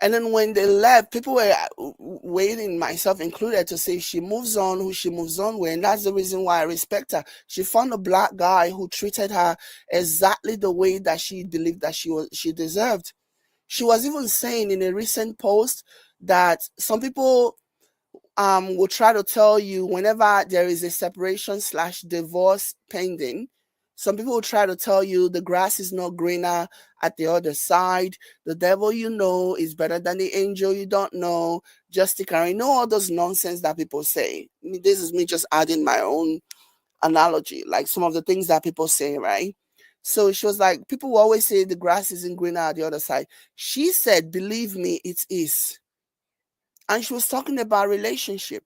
Speaker 1: And then when they left, people were waiting, myself included, to say she moves on, who she moves on with. And that's the reason why I respect her. She found a black guy who treated her exactly the way that she believed that she deserved. She was even saying in a recent post that some people will try to tell you whenever there is a separation slash divorce pending. Some people will try to tell you the grass is not greener at the other side. The devil you know is better than the angel you don't know. Just stick around. You know all those nonsense that people say. This is me just adding my own analogy, like some of the things that people say, right? So she was like, people will always say the grass isn't greener at the other side. She said, believe me, it is. And she was talking about relationship.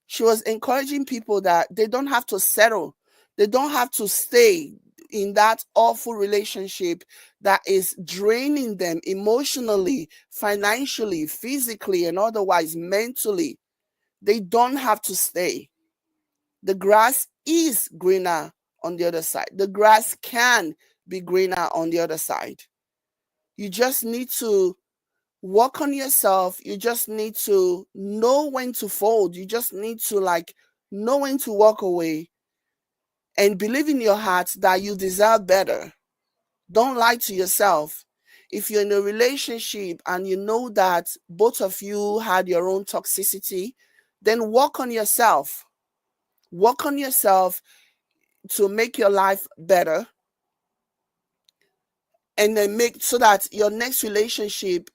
Speaker 1: She was encouraging people that they don't have to settle. They don't have to stay in that awful relationship that is draining them emotionally, financially, physically, and otherwise mentally. They don't have to stay. The grass is greener on the other side. The grass can be greener on the other side. You just need to work on yourself. You just need to know when to fold. You just need to like know when to walk away and believe in your heart that you deserve better. Don't lie to yourself. If you're in a relationship and you know that both of you had your own toxicity, then work on yourself. Work on yourself to make your life better, and then make so that your next relationship,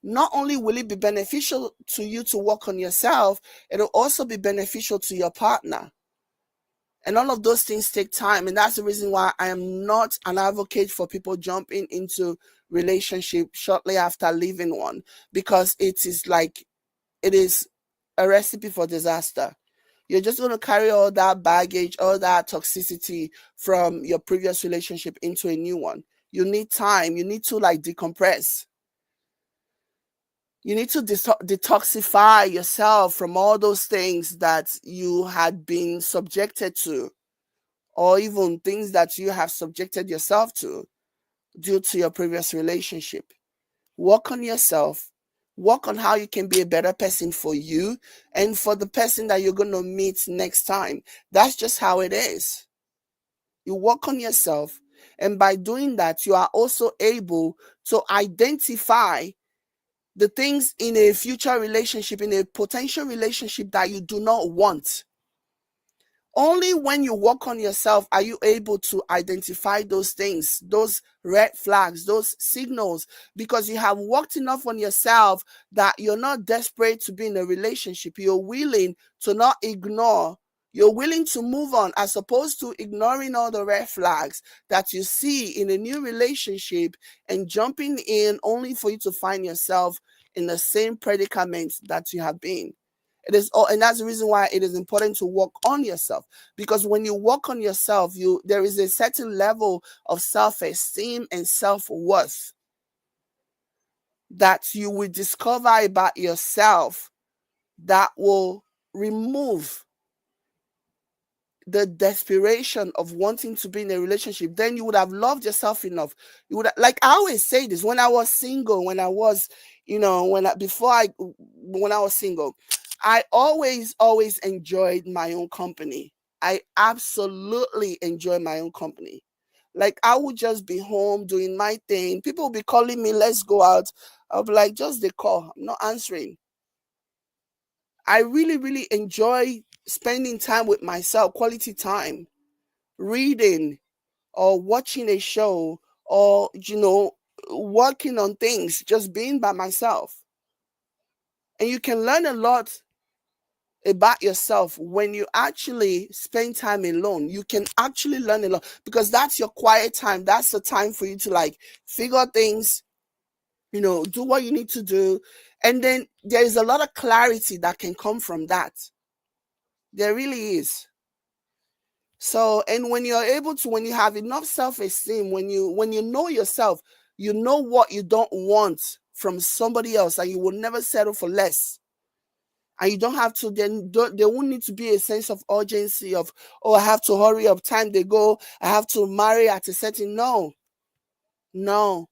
Speaker 1: not only will it be beneficial to you to work on yourself, it'll also be beneficial to your partner. And all of those things take time. And that's the reason why I am not an advocate for people jumping into relationship shortly after leaving one, because it is a recipe for disaster. You're just going to carry all that baggage, all that toxicity from your previous relationship into a new one. You need time. You need to like decompress. You need to detoxify yourself from all those things that you had been subjected to, or even things that you have subjected yourself to due to your previous relationship. Work on yourself. Work on how you can be a better person for you and for the person that you're going to meet next time. That's just how it is. You work on yourself. And by doing that, you are also able to identify the things in a future relationship, in a potential relationship that you do not want. Only when you work on yourself are you able to identify those things, those red flags, those signals, because you have worked enough on yourself that you're not desperate to be in a relationship. You're willing to not ignore. You're willing to move on as opposed to ignoring all the red flags that you see in a new relationship and jumping in only for you to find yourself in the same predicament that you have been. It is all, and that's the reason why it is important to work on yourself. Because when you work on yourself, there is a certain level of self-esteem and self-worth that you will discover about yourself that will remove the desperation of wanting to be in a relationship. Then you would have loved yourself enough. You would have, like I always say this, when I was single, when I was, when I was single, I always enjoyed my own company. I absolutely enjoy my own company. Like I would just be home doing my thing. People will be calling me, let's go out. I'll be like, just the call. I'm not answering. I really, really enjoy spending time with myself, quality time, reading or watching a show or, working on things, just being by myself. And you can learn a lot about yourself when you actually spend time alone. You can actually learn a lot because that's your quiet time. That's the time for you to like figure things, do what you need to do. And then there is a lot of clarity that can come from that. There really is. So, and when you're able to, when you have enough self-esteem, when you know yourself, you know what you don't want from somebody else, and you will never settle for less. And you don't have to, then there won't need to be a sense of urgency of, oh, I have to hurry up, time they go, I have to marry at a certain, no.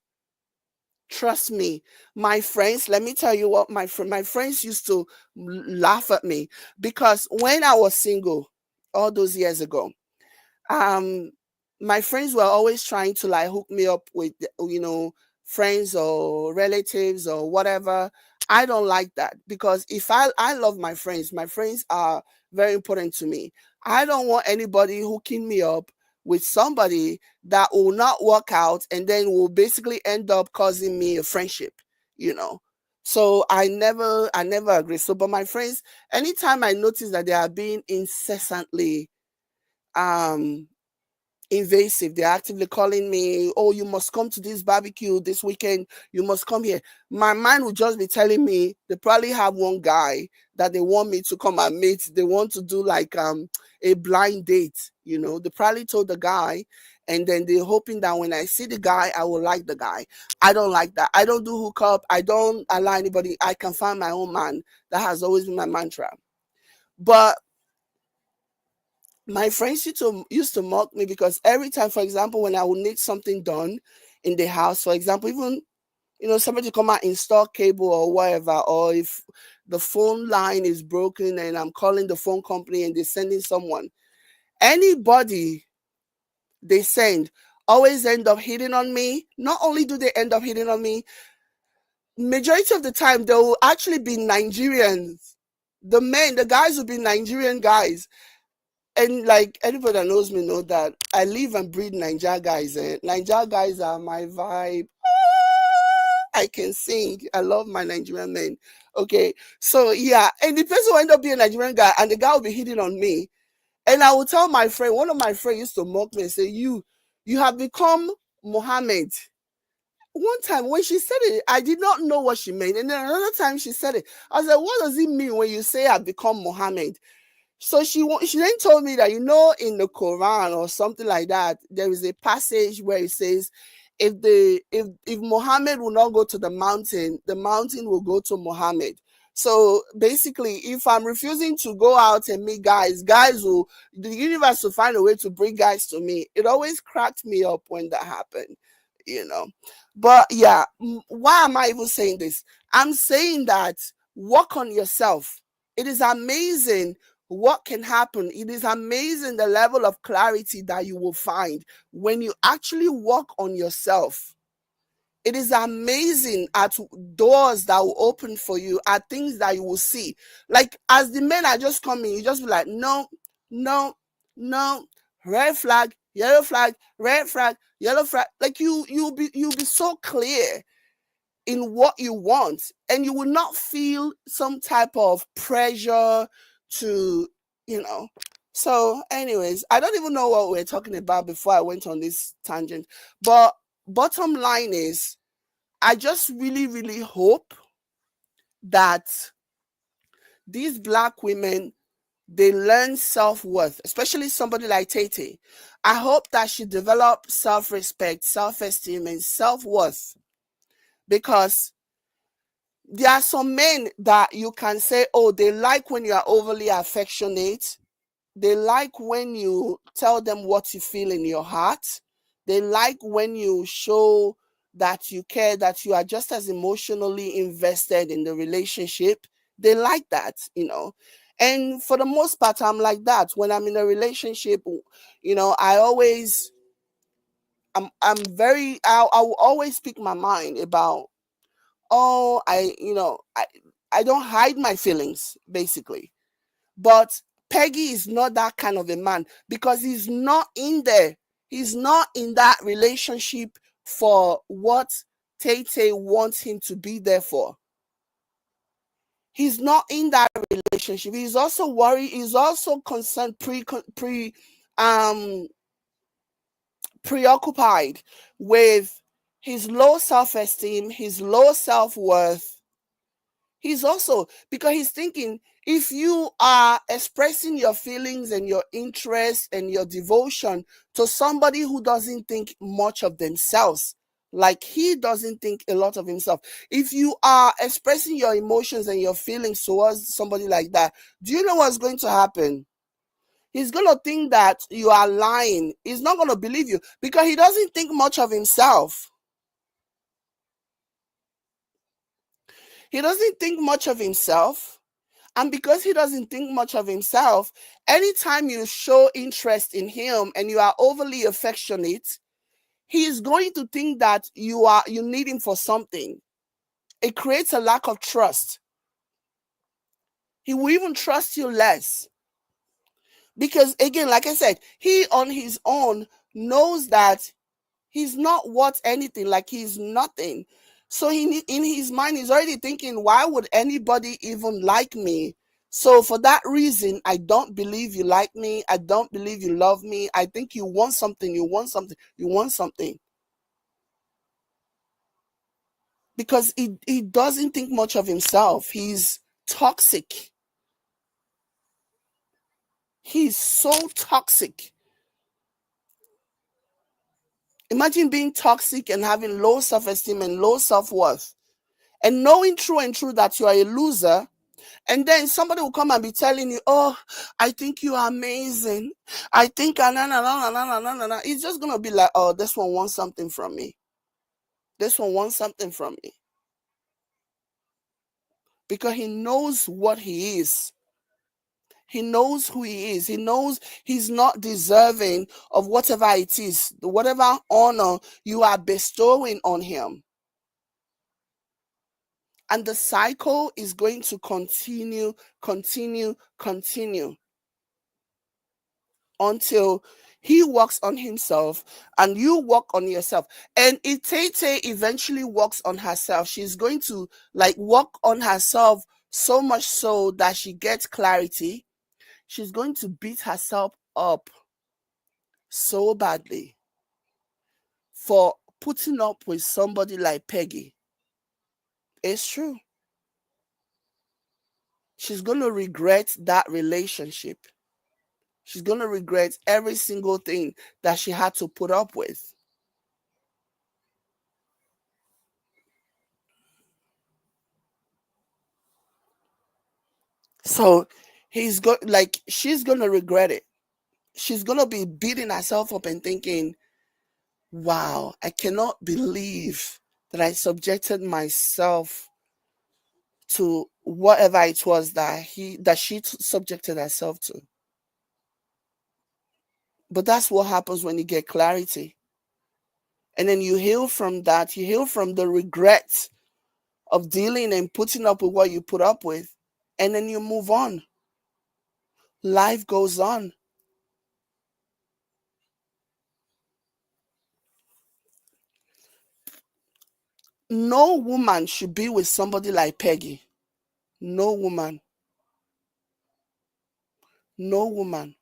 Speaker 1: Trust me, my friends, let me tell you what my friends used to laugh at me because when I was single all those years ago, um my friends were always trying to like hook me up with, friends or relatives or whatever. I don't like that, because if I love my friends are very important to me. I don't want anybody hooking me up with somebody that will not work out and then will basically end up causing me a friendship, you know. So I never agree. So but my friends, anytime I notice that they are being incessantly um invasive, they're actively calling me, oh, you must come to this barbecue this weekend, you must come here, my mind will just be telling me they probably have one guy that they want me to come and meet. They want to do like a blind date, you know. They probably told the guy, and then they're hoping that when I see the guy I will like the guy. I don't like that. I don't do hookup. I don't allow anybody. I can find my own man. That has always been my mantra. But my friends used to mock me, because every time, for example, when I would need something done in the house, for example, even somebody come out install cable or whatever, or if the phone line is broken and I'm calling the phone company and they're sending someone, anybody they send always end up hitting on me. Not only do they end up hitting on me, majority of the time they will actually be Nigerians. The guys will be Nigerian guys. And like anybody that knows me know that I live and breathe Niger guys. Niger guys are my vibe. I can sing. I love my Nigerian men. Okay. So yeah. And the person will end up being a Nigerian guy and the guy will be hitting on me. And I will tell my friend, one of my friends used to mock me and say, you have become Mohammed. One time when she said it, I did not know what she meant. And then another time she said it, I was like, what does it mean when you say I've become Mohammed? So she then told me that in the Quran or something like that, there is a passage where it says, if Muhammad will not go to the mountain will go to Muhammad. So basically, if I'm refusing to go out and meet guys will the universe will find a way to bring guys to me. It always cracked me up when that happened, you know. But yeah, why am I even saying this? I'm saying that work on yourself. It is amazing what can happen. It is amazing the level of clarity that you will find when you actually work on yourself. It is amazing at doors that will open for you, at things that you will see. Like as the men are just coming, you just be like, no, no, no, red flag, red flag, yellow flag. Like you'll be so clear in what you want, and you will not feel some type of pressure to you know so anyways, I don't even know what we're talking about before I went on this tangent. But bottom line is, I just really really hope that these black women, they learn self-worth, especially somebody like Tate. I hope that she develops self-respect, self-esteem, and self-worth, because there are some men that you can say, oh, they like when you are overly affectionate. They like when you tell them what you feel in your heart. They like when you show that you care, that you are just as emotionally invested in the relationship. They like that. And for the most part, I'm like that. When I'm in a relationship, I always, I'm very, I will always speak my mind about, oh, I don't hide my feelings, basically. But Peggy is not that kind of a man, because he's not in there. He's not in that relationship for what Tay wants him to be there for. He's not in that relationship. He's also worried. He's also concerned, um preoccupied with his low self-esteem, his low self-worth. He's also, because he's thinking, if you are expressing your feelings and your interest and your devotion to somebody who doesn't think much of themselves, like he doesn't think a lot of himself, if you are expressing your emotions and your feelings towards somebody like that, do you know what's going to happen? He's going to think that you are lying. He's not going to believe you, because he doesn't think much of himself. He doesn't think much of himself. And because he doesn't think much of himself, anytime you show interest in him and you are overly affectionate, he is going to think that you need him for something. It creates a lack of trust. He will even trust you less. Because again, like I said, he on his own knows that he's not worth anything, like he's nothing. So in his mind, he's already thinking, why would anybody even like me? So for that reason, I don't believe you like me. I don't believe you love me. I think you want something. You want something. You want something. Because he doesn't think much of himself. He's toxic. He's so toxic. Imagine being toxic and having low self-esteem and low self-worth, and knowing true and true that you are a loser. And then somebody will come and be telling you, oh, I think you are amazing. I think, na, na, na, na, na, na, na, na. It's just going to be like, oh, this one wants something from me. This one wants something from me. Because he knows what he is. He knows who he is. He knows he's not deserving of whatever it is, whatever honor you are bestowing on him. And the cycle is going to continue until he works on himself and you work on yourself. And if TAYTAY eventually works on herself, she's going to like work on herself so much so that she gets clarity. She's going to beat herself up so badly for putting up with somebody like Peggy. It's true. She's going to regret that relationship. She's going to regret every single thing that she had to put up with. So she's going to regret it. She's going to be beating herself up and thinking, wow, I cannot believe that I subjected myself to whatever it was that she subjected herself to. But that's what happens when you get clarity. And then you heal from that. You heal from the regret of dealing and putting up with what you put up with. And then you move on. Life goes on. No woman should be with somebody like Peggy. No woman. No woman.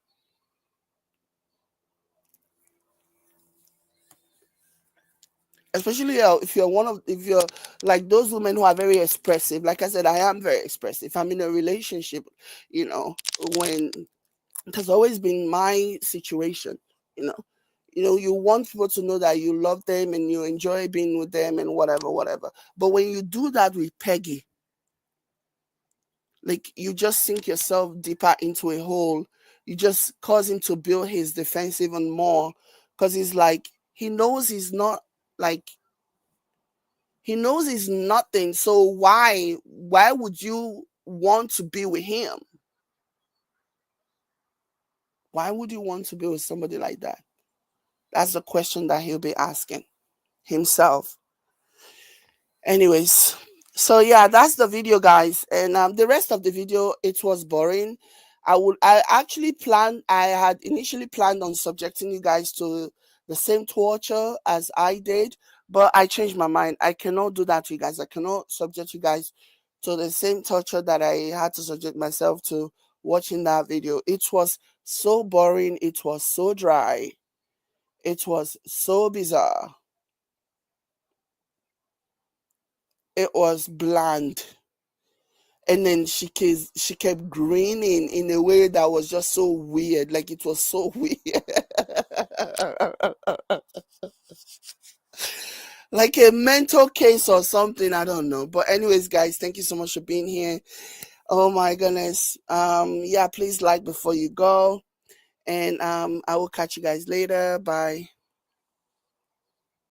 Speaker 1: Especially if you're like those women who are very expressive. Like I said, I am very expressive. I'm in a relationship, when it has always been my situation, you know. You want people to know that you love them and you enjoy being with them and whatever. But when you do that with Peggy, like you just sink yourself deeper into a hole. You just cause him to build his defense even more, because he's like, he knows he's not, like, he knows he's nothing. So why would you want to be with him? Why would you want to be with somebody like that? That's the question that he'll be asking himself. Anyways, so yeah, that's the video, guys. And the rest of the video, it was boring. I had initially planned on subjecting you guys to the same torture as I did, but I changed my mind. I cannot do that to you guys. I cannot subject you guys to the same torture that I had to subject myself to watching that video. It was so boring. It was so dry. It was so bizarre. It was bland. And then she kept grinning in a way that was just so weird. Like, it was so weird. Like a mental case or something. I don't know. But anyways, guys, thank you so much for being here. Oh my goodness. Yeah, please like before you go. And I will catch you guys later. Bye.